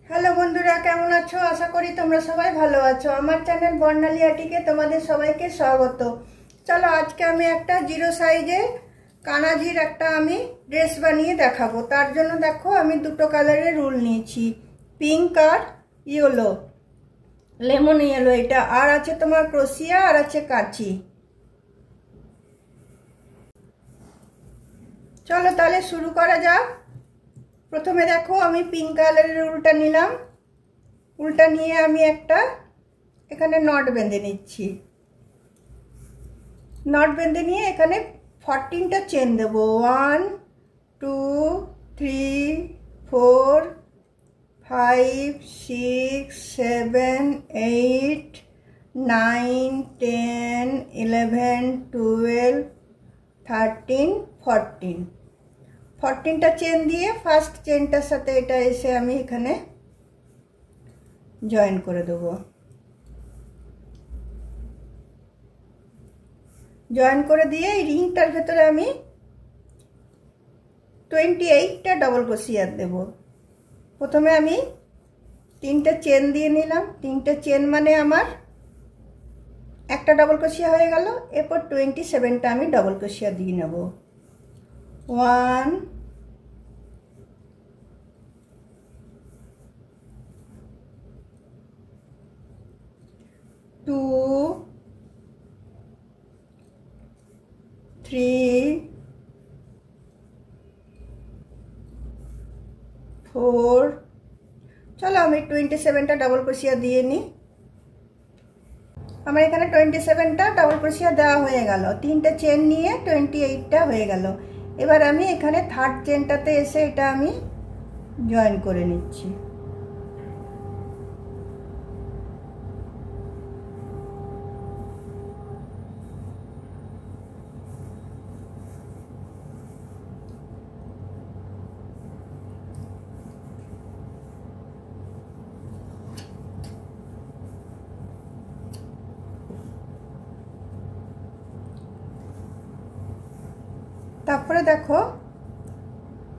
Hello বন্ধুরা, কেমন আছো? আশা করি তোমরা সবাই ভালো আছো। আমার চ্যানেল বর্ণালী আটিকে তোমাদের সবাইকে স্বাগত। চলো আজকে আমি একটা জিরো সাইজে কানাজির একটা আমি ড্রেস বানিয়ে দেখাবো। তার জন্য দেখো আমি দুটো কালারের উল নিয়েছি, পিঙ্ক আর ইয়েলো, লেমন ইয়েলো এটা, আর আছে তোমার ক্রোশিয়া আর আছে কাঁচি। চলো তাহলে শুরু করা যাক। প্রথমে দেখো আমি পিঙ্ক কালারের উলটা নিলাম। উলটা নিয়ে আমি একটা এখানে নট বেঁধে নিচ্ছি। নট বেঁধে নিয়ে এখানে 14টা চেন দেবো। 1 2 3 4 5 6 7 8 9 10 11 12 13 14টা চেন দিয়ে ফার্স্ট চেনটার সাথে এটা এসে আমি এখানে জয়েন করে দেবো। জয়েন করে দিয়ে এই রিংটার ভেতরে আমি 28টা ডবল ক্রোশিয়া দেব। প্রথমে আমি 3টে চেন দিয়ে নিলাম। 3টে চেন মানে আমার একটা ডবল ক্রোশিয়া হয়ে গেল। এরপর 27টা আমি ডবল ক্রোশিয়া দিয়ে নেব। 1 2 3 4 চলো আমি 27টা ডবল ক্রোশিয়া দিয়ে নিই। আমার এখানে 27টা ডবল ক্রোশিয়া দেওয়া হয়ে গেল। 3টে চেন নিয়ে 28টা হয়ে গেল। এবার আমি এখানে থার্ড চেনটাতে এসে এটা আমি জয়েন করে নিচ্ছি। তারপরে দেখো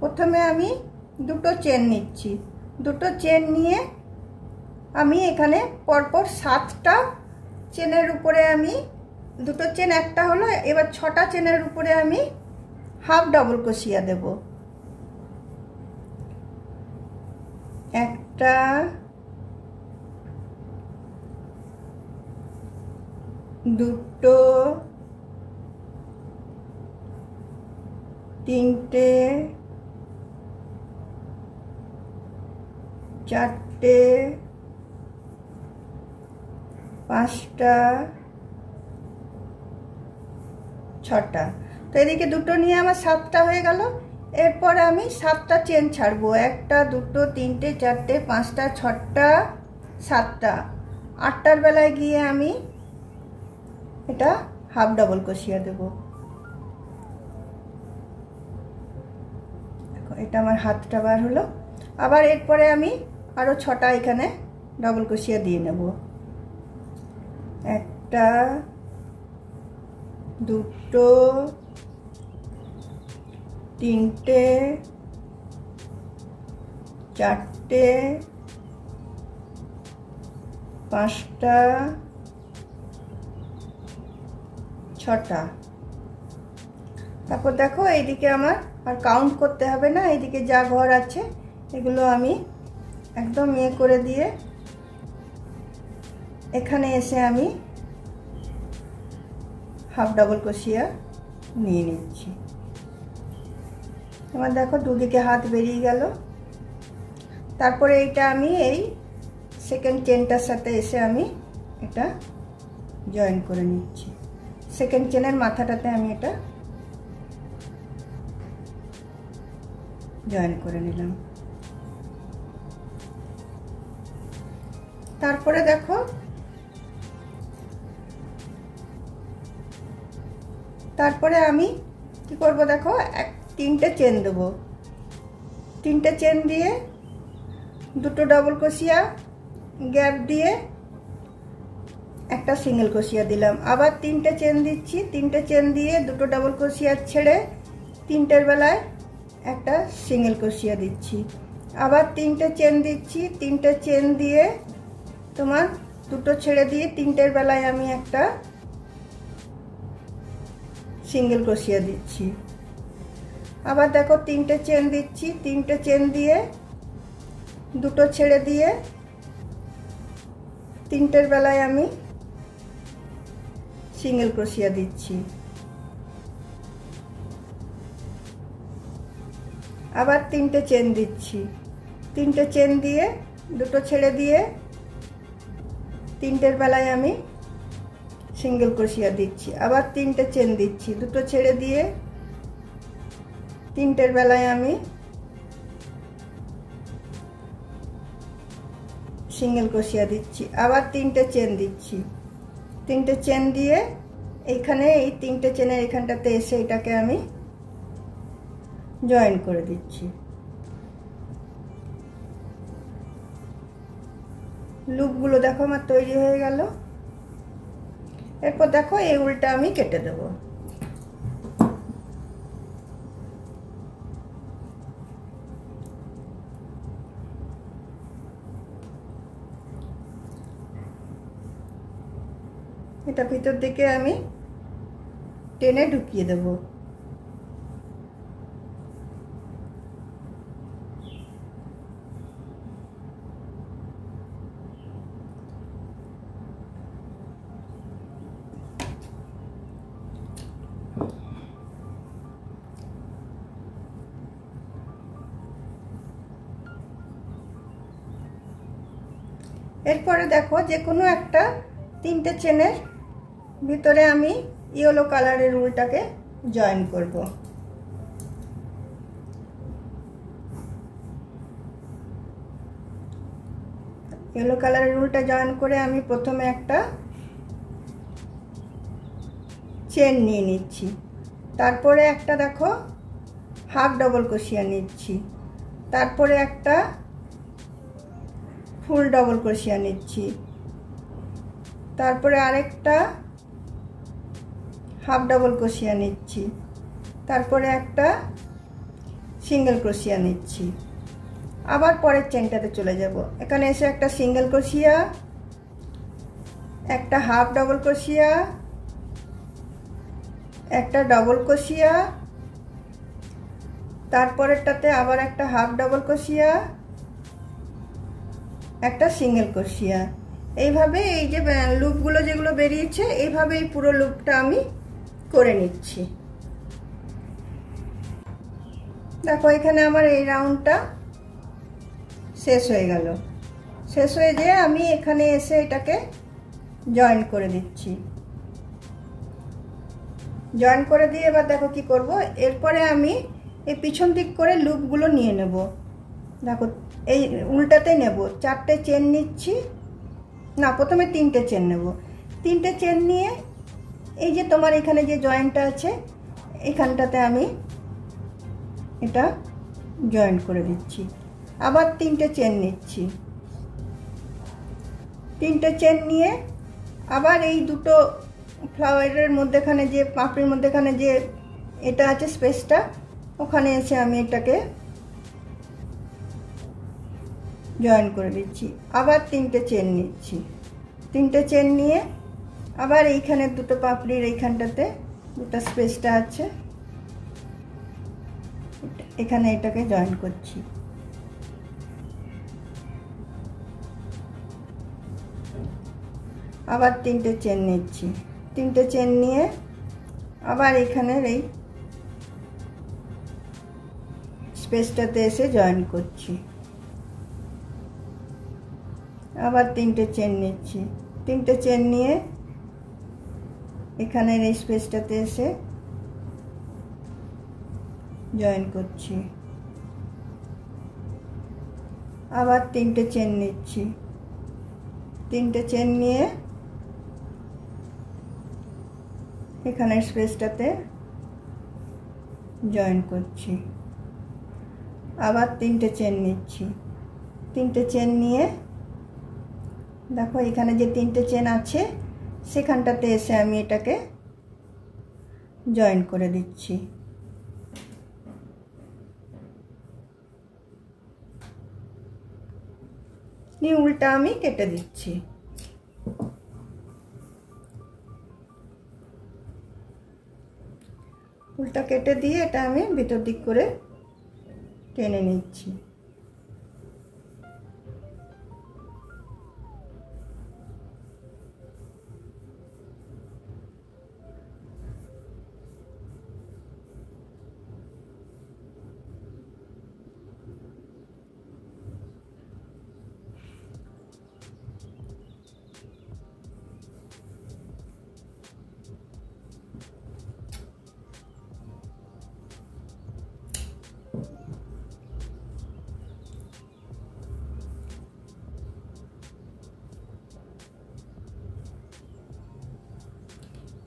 প্রথমে আমি দুটো চেন নিচ্ছি। দুটো চেন নিয়ে আমি এখানে পরপর 7টা চেনের উপরে আমি দুটো চেন একটা হলো, এবার 6টা চেনের উপরে আমি হাফ ডবল ক্রোশিয়া দেব। একটা, দুটো, তিনটে, চারটে, পাঁচটা, 6টা। তো এদিকে দুটো নিয়ে আমার 7টা হয়ে গেল। এরপর আমি 7টা চেন ছাড়বো। একটা, দুটো, তিনটে, চারটে, পাঁচটা, 6টা, 7টা। 8টার বেলায় গিয়ে আমি এটা হাফ ডবল ক্রোশিয়া দেব। এটা আমার হাতটা বার হলো। আবার এরপরে আমি আরো 6টা এখানে ডবল ক্রোশিয়া দিয়ে নেব। একটা, দুটো, তিনটে, চারটে, পাঁচটা, 6টা। তারপর দেখো এইদিকে আমার আর কাউন্ট করতে হবে না। এইদিকে যা ঘর আছে এগুলো আমি একদম ইয়ে করে দিয়ে এখানে এসে আমি হাফ ডবল ক্রোশিয়া নিয়ে নিচ্ছি। আমার দেখো দুদিকে হাত বেরিয়ে গেল। তারপরে এইটা আমি এই সেকেন্ড চেনটার সাথে এসে আমি এটা জয়েন করে নিচ্ছি। সেকেন্ড চেনের মাথাটাতে আমি এটা জয়েন করে নিলাম। তারপরে দেখো তারপরে আমি কি করব দেখো 3টে চেন দেব। 3টে চেন দিয়ে দুটো ডবল ক্রোশিয়া গ্যাপ দিয়ে একটা সিঙ্গেল ক্রোশিয়া দিলাম। আবার 3টে চেন দিচ্ছি। 3টে চেন দিয়ে দুটো ডবল ক্রোশিয়া ছেড়ে 3টের বেলায় একটা সিঙ্গেল ক্রোশিয়া দিচ্ছি। আবার 3টে চেন দিচ্ছি। 3টে চেন দিয়ে তোমার দুটো ছেড়ে দিয়ে 3টের বেলায় আমি একটা সিঙ্গেল ক্রোশিয়া দিচ্ছি। আবার দেখো 3টে চেন দিচ্ছি। 3টে চেন দিয়ে দুটো ছেড়ে দিয়ে 3টের বেলায় আমি সিঙ্গেল ক্রোশিয়া দিচ্ছি। আবার 3টে চেন দিচ্ছি। 3টে চেন দিয়ে দুটো ছেড়ে দিয়ে 3টের বেলায় আমি সিঙ্গেল ক্রোশিয়া দিচ্ছি। আবার 3টে চেন দিচ্ছি। দুটো ছেড়ে দিয়ে 3টের বেলায় আমি সিঙ্গেল ক্রোশিয়া দিচ্ছি। আবার 3টে চেন দিচ্ছি। 3টে চেন দিয়ে এইখানে এই 3টে চেনের এখানটাতে এসে এটাকে আমি জয়েন করে দিচ্ছি। লুপগুলো দেখো আমার তৈরি হয়ে গেল। এরপর দেখো এই উলটা আমি কেটে দেব। এটা ভিতর দিকে আমি টেনে ঢুকিয়ে দেব। এরপরে দেখো যে কোনো একটা 3টে চেনের ভিতরে আমি ইয়েলো কালারের উলটাকে জয়েন করব। ইয়েলো কালারের উলটা জয়েন করে আমি প্রথমে একটা চেন নিয়ে নিচ্ছি। তারপরে একটা দেখো হাফ ডবল ক্রোশিয়া নিচ্ছি। তারপরে একটা ফুল ডবল ক্রোশিয়া নিচ্ছি। তারপরে আরেকটা হাফ ডবল ক্রোশিয়া নিচ্ছি। তারপরে একটা সিঙ্গেল ক্রোশিয়া নিচ্ছি। আবার পরের চেনটাতে চলে যাব। এখানে এসে একটা সিঙ্গেল ক্রোশিয়া, একটা হাফ ডবল ক্রোশিয়া, একটা ডবল ক্রোশিয়া, তারপরেরটাতে আবার একটা হাফ ডবল ক্রোশিয়া, একটা সিঙ্গেল ক্রোশিয়া। এইভাবে এই যে লুপগুলো যেগুলো বেরিয়েছে এইভাবে এই পুরো লুপটা আমি করে নিচ্ছি। দেখো এখানে আমার এই রাউন্ডটা শেষ হয়ে গেল। শেষ হয়ে যেয়ে আমি এখানে এসে এটাকে জয়েন করে দিচ্ছি। জয়েন করে দিয়ে এবার দেখো কি করব। এরপরে আমি এই পিছন দিক করে লুপগুলো নিয়ে নেব। দেখো এই উল্টাতে নেব। 4টে চেন নিচ্ছি, না প্রথমে 3টে চেন নেব। 3টে চেন নিয়ে এই যে তোমার এখানে যে জয়েন্টটা আছে এখানটাতে আমি এটা জয়েন করে দিচ্ছি। আবার 3টে চেন নিচ্ছি। 3টে চেন নিয়ে আবার এই দুটো ফ্লাওয়ারের মধ্যেখানে যে পাপড়ির মধ্যেখানে যে এটা আছে স্পেসটা, ওখানে এসে আমি এটাকে জয়েন করে দিচ্ছি। আবার 3টে চেন নিচ্ছি। 3টে চেন নিয়ে আবার এইখানে দুটো পাপড়ির এইখানটাতে দুটো স্পেসটা আছে এখানে এটাকে জয়েন করছি। আবার 3টে চেন নিচ্ছি। 3টে চেন নিয়ে আবার এখানের এই স্পেসটাতে এসে জয়েন করছি। আবার 3টে চেন নিচ্ছি। 3টে চেন নিয়ে এখানের এই স্পেসটাতে এসে জয়েন করছি। আবার 3টে চেন নিচ্ছি। 3টে চেন নিয়ে এখানের স্পেসটাতে জয়েন করছি। আবার 3টে চেন নিচ্ছি। 3টে চেন নিয়ে দেখো এখানে যে 3টে চেন আছে সেখানটাতে এসে আমি এটাকে জয়েন করে দিচ্ছি। নিয়ে উল্টা আমি কেটে দিচ্ছি। উল্টা কেটে দিয়ে এটা আমি ভিতর দিক করে টেনে নিচ্ছি।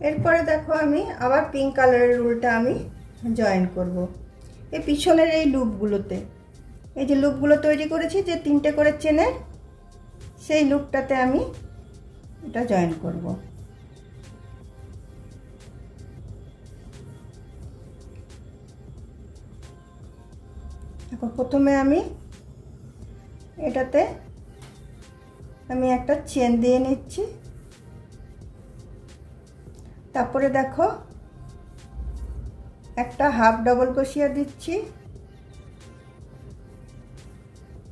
এরপরে দেখো আমি আবার পিঙ্ক কালারের উলটা আমি জয়েন করব। এই পিছনের এই লুপগুলোতে, এই যে লুপগুলো তৈরি করেছি যে 3টে করে চেনের, সেই লুপটাতে আমি এটা জয়েন করব। এখন প্রথমে আমি এটাতে আমি একটা চেন দিয়ে নিচ্ছি। তারপরে দেখো একটা হাফ ডবল ক্রোশিয়া দিচ্ছি,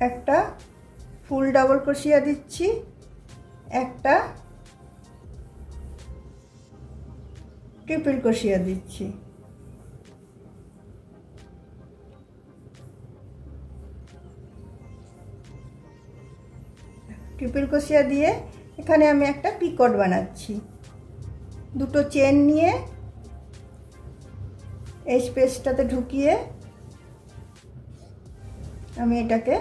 একটা ফুল ডবল ক্রোশিয়া দিচ্ছি, একটা ট্রিপল ক্রোশিয়া দিচ্ছি। ট্রিপল ক্রোশিয়া দিয়ে এখানে আমি একটা পিকট বানাচ্ছি। দুটো চেন নিয়ে এই স্পেসটাতে ঢুকিয়ে আমি এটাকে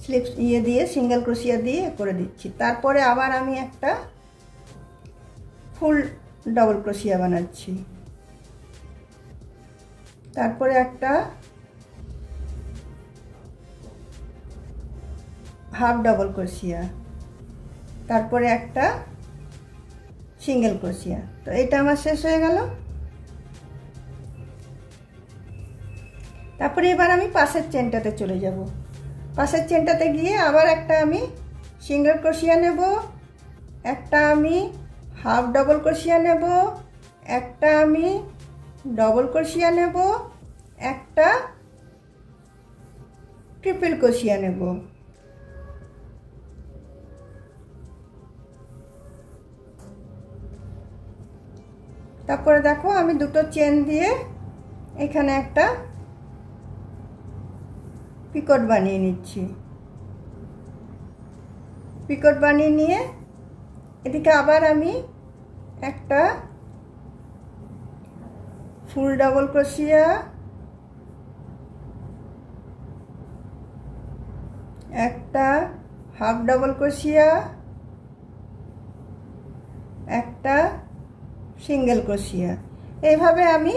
স্লিপ দিয়ে সিঙ্গেল ক্রোশিয়া দিয়ে করে দিচ্ছি। তারপরে আবার আমি একটা ফুল ডবল ক্রোশিয়া বানাচ্ছি, তারপরে একটা হাফ ডবল ক্রোশিয়া, তারপরে একটা সিঙ্গেল ক্রোশিয়া। তো এটা আমার শেষ হয়ে গেল। তারপরে এবার আমি পাশের চেনটাতে চলে যাব। পাশের চেনটাতে গিয়ে আবার একটা আমি সিঙ্গেল ক্রোশিয়া নেব, একটা আমি হাফ ডবল ক্রোশিয়া নেব, একটা আমি ডবল ক্রোশিয়া নেব, একটা ট্রিপল ক্রোশিয়া নেব। তারপরে দেখো আমি দুটো চেন দিয়ে এখানে একটা পিকট বানিয়ে নিচ্ছি। পিকট বানিয়ে নিয়ে এদিকে আবার আমি একটা ফুল ডাবল ক্রোশিয়া, একটা হাফ ডাবল ক্রোশিয়া, একটা সিঙ্গেল ক্রোশিয়া, এইভাবে আমি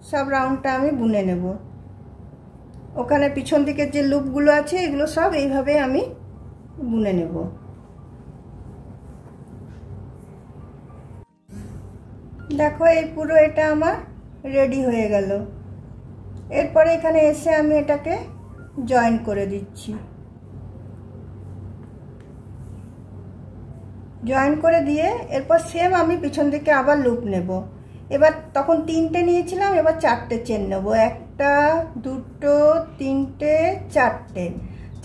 সব রাউন্ডটা আমি বুনে নেব। ওখানে পিছন দিকের যে লুপগুলো আছে এগুলো সব এইভাবে আমি বুনে নেব। দেখো এই পুরো এটা আমার রেডি হয়ে গেল। এরপরে এখানে এসে আমি এটাকে জয়েন করে দিচ্ছি। জয়েন করে দিয়ে এরপর সেম আমি পিছন দিকে আবার লুপ নেব। এবার তখন 3টে নিয়েছিলাম, এবার 4টে চেন নেব। একটা, দুটো, তিনটে,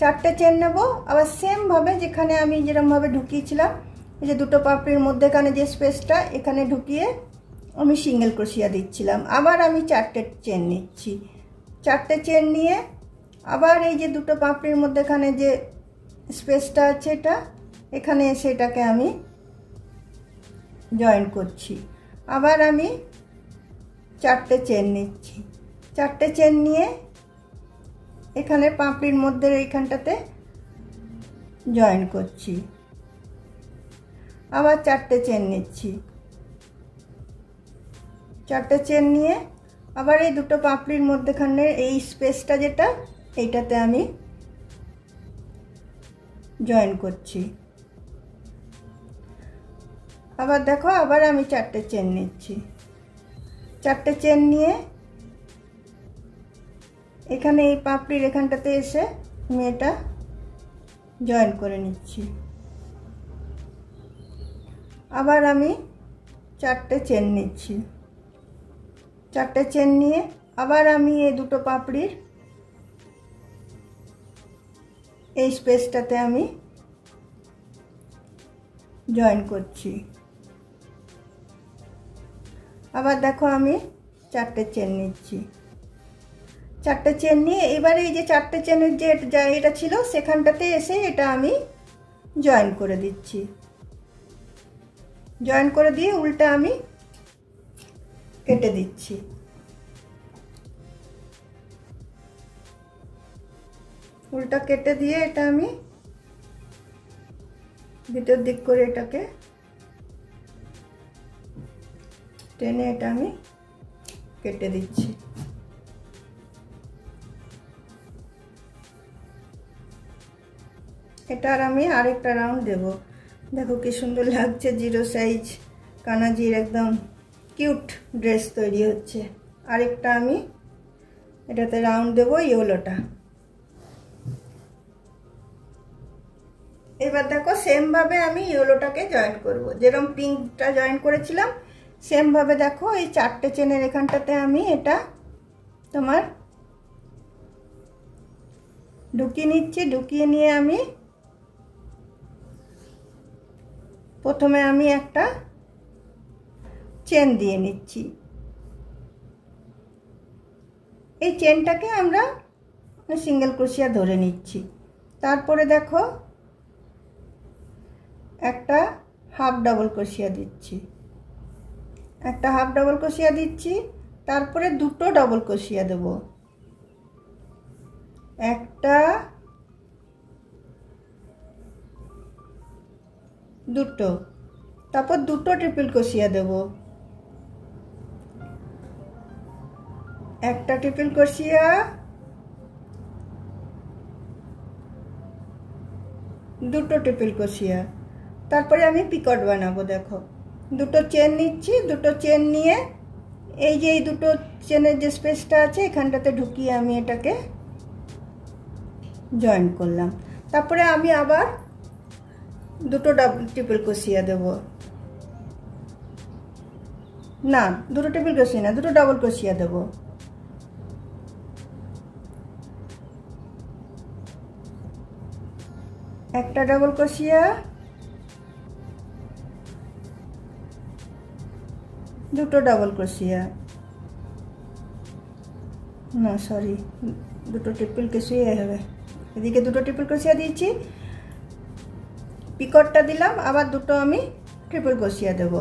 চারটে চেন নেব। আবার সেম ভাবে যেখানে আমি যেরকমভাবে ঢুকিয়েছিলাম, এই যে দুটো পাপড়ির মধ্যেখানে যে স্পেসটা, এখানে ঢুকিয়ে আমি সিঙ্গেল ক্রোশিয়া দিচ্ছিলাম। আবার আমি 4টে চেন নিচ্ছি। 4টে চেন নিয়ে আবার এই যে দুটো পাপড়ির মধ্যেখানে যে স্পেসটা আছে, এটা এখানে এসে এটাকে আমি জয়েন করছি। আবার আমি 4টে চেন নিচ্ছি। 4টে চেন নিয়ে এখানে পাপড়ির মধ্যে এইখানটাতে জয়েন করছি। আবার 4টে চেন নিচ্ছি। 4টে চেন নিয়ে আবার এই দুটো পাপড়ির মধ্যেখানে এই স্পেসটা যেটা, এইটাতে আমি জয়েন করছি। আবার দেখো আবার আমি 4টে চেন নিচ্ছি। 4টে চেন নিয়ে এখানে এই পাপড়ির এখানটাতে এসে আমি এটা জয়েন করে নিচ্ছি। আবার আমি 4টে চেন নিচ্ছি। 4টে চেন নিয়ে আবার আমি এই দুটো পাপড়ির এই স্পেসটাতে আমি জয়েন করছি। আবার দেখো আমি 4টে চেন নিচ্ছি। 4টে চেন নিয়ে এবারে এই যে 4টে চেনের যে এটা ছিল সেখানটাতে এসে এটা আমি জয়েন করে দিচ্ছি। জয়েন করে দিয়ে উল্টা আমি কেটে দিচ্ছি। উল্টা কেটে দিয়ে এটা আমি ভিতর দিক করে এটাকে টেনে এটা আমি কেটে দিচ্ছি। এটার আমি আরেকটা রাউন্ড দেব। দেখো কি সুন্দর লাগছে, জিরো সাইজ কানাজির একদম কিউট ড্রেস তৈরি হচ্ছে। আরেকটা আমি এটাতে রাউন্ড দেব ইয়েলোটা। এবার দেখো সেম ভাবে আমি ইয়েলোটাকে জয়েন করব। যেরকম পিঙ্কটা জয়েন করেছিলাম সেম ভাবে দেখো এই 4টে চেনের এখানটাতে আমি এটা তোমার ঢুকিয়ে নিচ্ছি। ঢুকিয়ে নিয়ে আমি প্রথমে আমি একটা চেন দিয়ে নিচ্ছি। এই চেনটাকে আমরা সিঙ্গেল ক্রোশিয়া ধরে নিচ্ছি। তারপরে দেখো একটা হাফ ডাবল ক্রোশিয়া দিচ্ছি। একটা হাফ ডাবল ক্রোশিয়া দিচ্ছি। তারপরে দুটো ডাবল ক্রোশিয়া দেব। একটা দুটো, তারপর দুটো ট্রিপল ক্রোশিয়া দেব। একটা ট্রিপল ক্রোশিয়া, দুটো ট্রিপল ক্রোশিয়া। তারপরে আমি পিকট বানাবো। দেখো দুটো চেন নিচ্ছি। দুটো চেন নিয়ে এই যে এই দুটো চেনের যে স্পেসটা আছে এখানটাতে ঢুকিয়ে আমি এটাকে জয়েন করলাম। তারপরে আমি আবার দুটো ট্রিপল ক্রোশিয়া দেব। না, দুটো ট্রিপল ক্রোশিয়া না, দুটো ডাবল ক্রোশিয়া দেব। একটা ডাবল ক্রোশিয়া, দুটো ডাবল ক্রোশিয়া, না সরি দুটো ট্রিপল ক্রোশিয়া হবে। এদিকে দুটো ট্রিপল ক্রোশিয়া দিয়েছি, পিকটটা দিলাম, আবার দুটো আমি ট্রিপল ক্রোশিয়া দেব।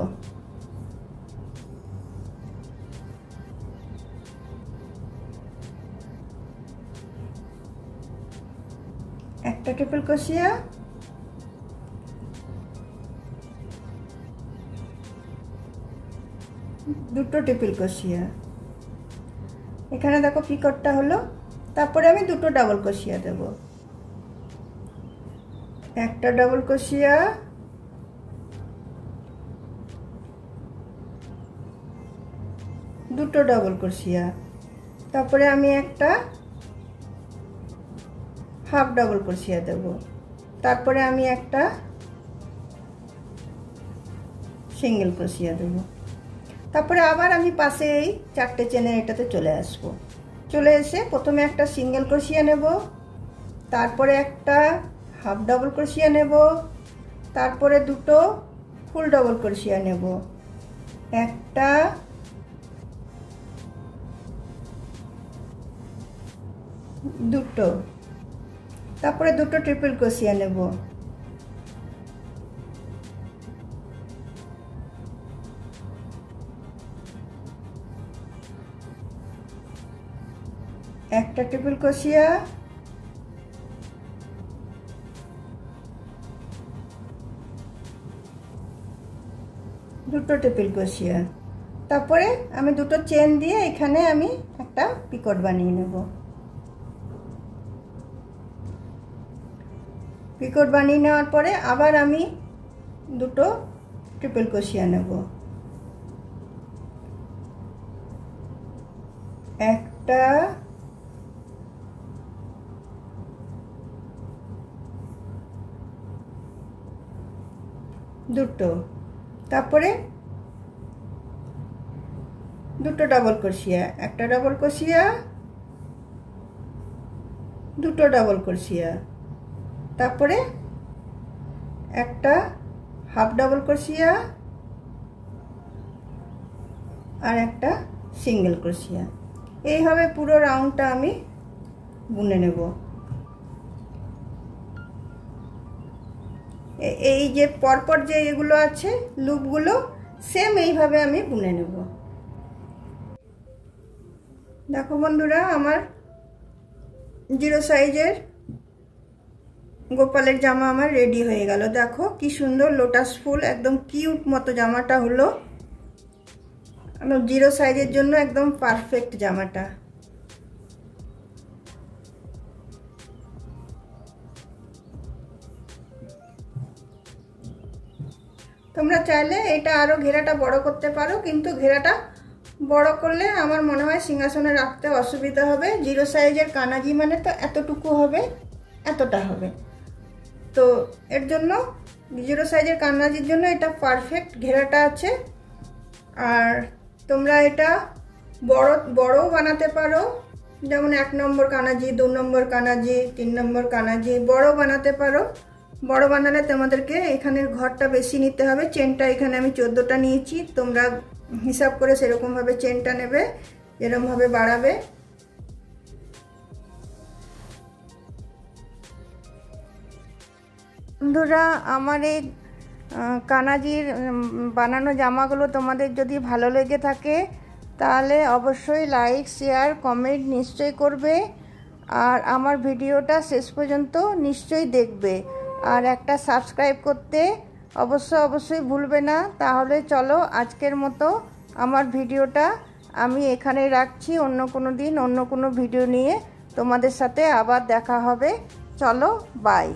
একটা ট্রিপল ক্রোশিয়া, দুটো ট্রিপল ক্রোশিয়া। এখানে দেখো পিকটটা হলো। তারপরে আমি দুটো ডাবল ক্রোশিয়া দেব। একটা ডাবল ক্রোশিয়া, দুটো ডাবল ক্রোশিয়া। তারপরে আমি একটা হাফ ডাবল ক্রোশিয়া দেব। তারপরে আমি একটা সিঙ্গেল ক্রোশিয়া দেব। তারপরে আবার আমি পাশে এই 4টে চেনের এটাতে চলে আসব। চলে এসে প্রথমে একটা সিঙ্গেল ক্রোশিয়া নেব, তারপরে একটা হাফ ডাবল ক্রোশিয়া নেব, তারপরে দুটো ফুল ডাবল ক্রোশিয়া নেব, একটা দুটো, তারপরে দুটো ট্রিপল ক্রোশিয়া নেব, একটা ট্রিপল ক্রোশিয়া, দুটো ট্রিপল ক্রোশিয়া। তারপরে আমি দুটো চেন দিয়ে এখানে আমি একটা পিকট বানিয়ে নেব। পিকট বানিয়ে নেওয়ার পরে আবার আমি দুটো ট্রিপল ক্রোশিয়া নেব। একটা, দুটো, দুটো, তারপরে দুটো ডাবল ক্রোশিয়া, একটা ডাবল ক্রোশিয়া, দুটো ডাবল ক্রোশিয়া, তারপরে একটা হাফ ডাবল ক্রোশিয়া আর একটা সিঙ্গেল ক্রোশিয়া। এইভাবে পুরো রাউন্ডটা আমি বুনে নেব। এই যে পরপর যে এগুলো আছে লুপগুলো সেম এইভাবে আমি বুনে নেব। দেখো বন্ধুরা, আমার জিরো সাইজের গোপালের জামা আমার রেডি হয়ে গেল। দেখো কি সুন্দর লোটাস ফুল, একদম কিউট মতো জামাটা হলো। জিরো সাইজের জন্য একদম পারফেক্ট জামাটা। তোমরা চাইলে এটা আরো ঘেরাটা বড় করতে পারো, কিন্তু ঘেরাটা বড় করলে আমার মনে হয় সিংহাসনে রাখতে অসুবিধা হবে। জিরো সাইজের কানাজি মানে তো এতটুকু হবে, এতটা হবে, তো এর জন্য জিরো সাইজের কানাজির জন্য এটা পারফেক্ট ঘেরাটা আছে। আর তোমরা এটা বড়ও বানাতে পারো, যেমন 1 নম্বর কানাজি, 2 নম্বর কানাজি, 3 নম্বর কানাজি বড় বানাতে পারো। বড় বানালে তোমাদেরকে এখানের ঘরটা বেশি নিতে হবে। চেনটা এখানে আমি 14টা নিয়েছি, তোমরা হিসাব করে সেরকম ভাবে চেনটা নেবে, এরকম ভাবে বাড়াবে। বন্ধুরা, আমার এই কানাজির বানানো জামাগুলো তোমাদের যদি ভালো লেগে থাকে তাহলে অবশ্যই লাইক, শেয়ার, কমেন্ট নিশ্চয়ই করবে। আর আমার ভিডিওটা শেষ পর্যন্ত নিশ্চয়ই দেখবে। আর একটা সাবস্ক্রাইব করতে অবশ্যই ভুলবে না। তাহলে চলো আজকের মতো আমার ভিডিওটা আমি এখানে রাখছি। অন্য কোনো দিন অন্য কোনো ভিডিও নিয়ে তোমাদের সাথে আবার দেখা হবে। চলো, বাই।